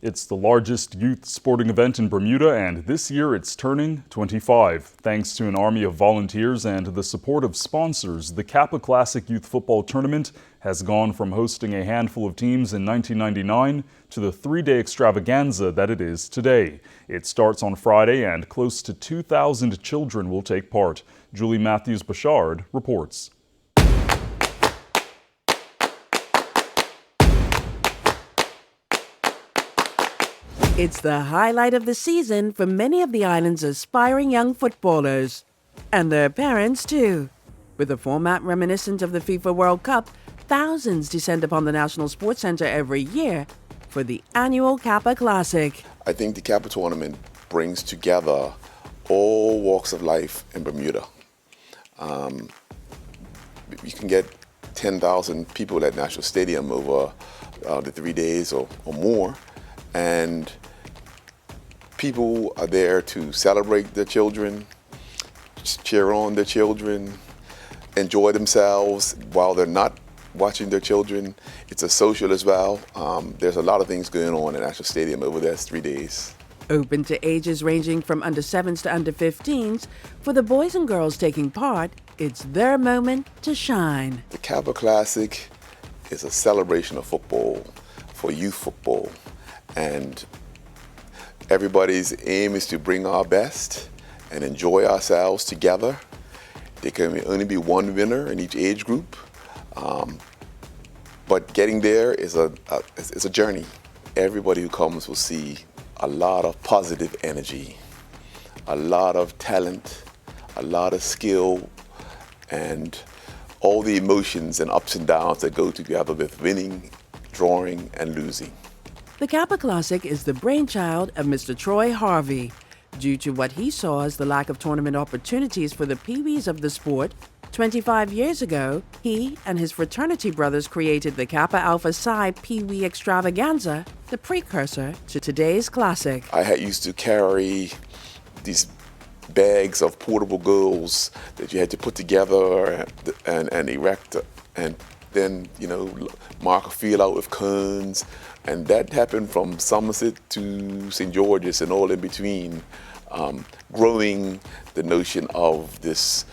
It's the largest youth sporting event in Bermuda, and this year it's turning 25. Thanks to an army of volunteers and the support of sponsors, the Kappa Classic Youth Football Tournament has gone from hosting a handful of teams in 1999 to the three-day extravaganza that it is today. It starts on Friday, and close to 2,000 children will take part. Matthews-Borchardt reports. It's the highlight of the season for many of the island's aspiring young footballers. And their parents, too. With a format reminiscent of the FIFA World Cup, thousands descend upon the National Sports Center every year for the annual Kappa Classic. I think the Kappa tournament brings together all walks of life in Bermuda. You can get 10,000 people at National Stadium over the 3 days or more. And people are there to celebrate their children, cheer on their children, enjoy themselves while they're not watching their children. It's a social as well. There's a lot of things going on at National Stadium over those 3 days. Open to ages ranging from under 7s to under 15s, for the boys and girls taking part, it's their moment to shine. The Kappa Classic is a celebration of football, for youth football. And everybody's aim is to bring our best and enjoy ourselves together. There can only be one winner in each age group, but getting there is a journey. Everybody who comes will see a lot of positive energy, a lot of talent, a lot of skill, and all the emotions and ups and downs that go together with winning, drawing, and losing. The Kappa Classic is the brainchild of Mr. Troy Harvey. Due to what he saw as the lack of tournament opportunities for the peewees of the sport, 25 years ago, he and his fraternity brothers created the Kappa Alpha Psi Peewee Extravaganza, the precursor to today's classic. I used to carry these bags of portable goals that you had to put together and erect, and then, mark a field out with cones. And that happened from Somerset to St. George's and all in between, growing the notion of this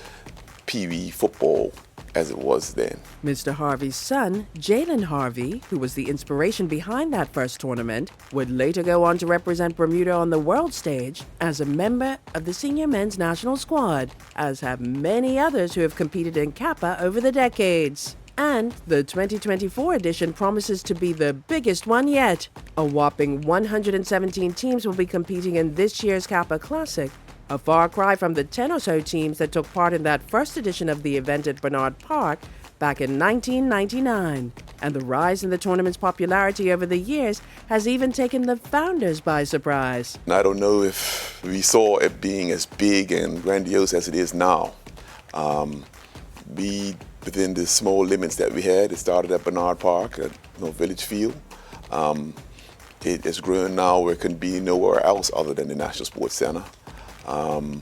peewee football as it was then. Mr. Harvey's son, Jalen Harvey, who was the inspiration behind that first tournament, would later go on to represent Bermuda on the world stage as a member of the senior men's national squad, as have many others who have competed in Kappa over the decades. And the 2024 edition promises to be the biggest one yet. A whopping 117 teams will be competing in this year's Kappa Classic, a far cry from the 10 or so teams that took part in that first edition of the event at Bernard Park back in 1999. And the rise in the tournament's popularity over the years has even taken the founders by surprise. I don't know if we saw it being as big and grandiose as it is now. Within the small limits that we had, it started at Bernard Park, at Village Field. It has grown now where it can be nowhere else other than the National Sports Center. The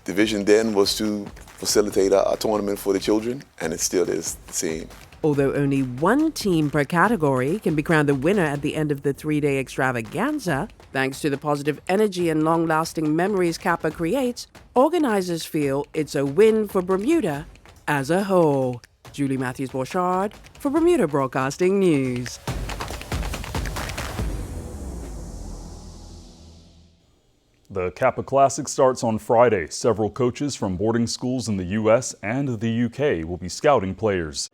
vision then was to facilitate a tournament for the children, and it still is the same. Although only one team per category can be crowned the winner at the end of the three-day extravaganza, thanks to the positive energy and long-lasting memories Kappa creates, organizers feel it's a win for Bermuda as a whole. Matthews-Borchardt for Bermuda Broadcasting News. The Kappa Classic starts on Friday. Several coaches from boarding schools in the U.S. and the U.K. will be scouting players.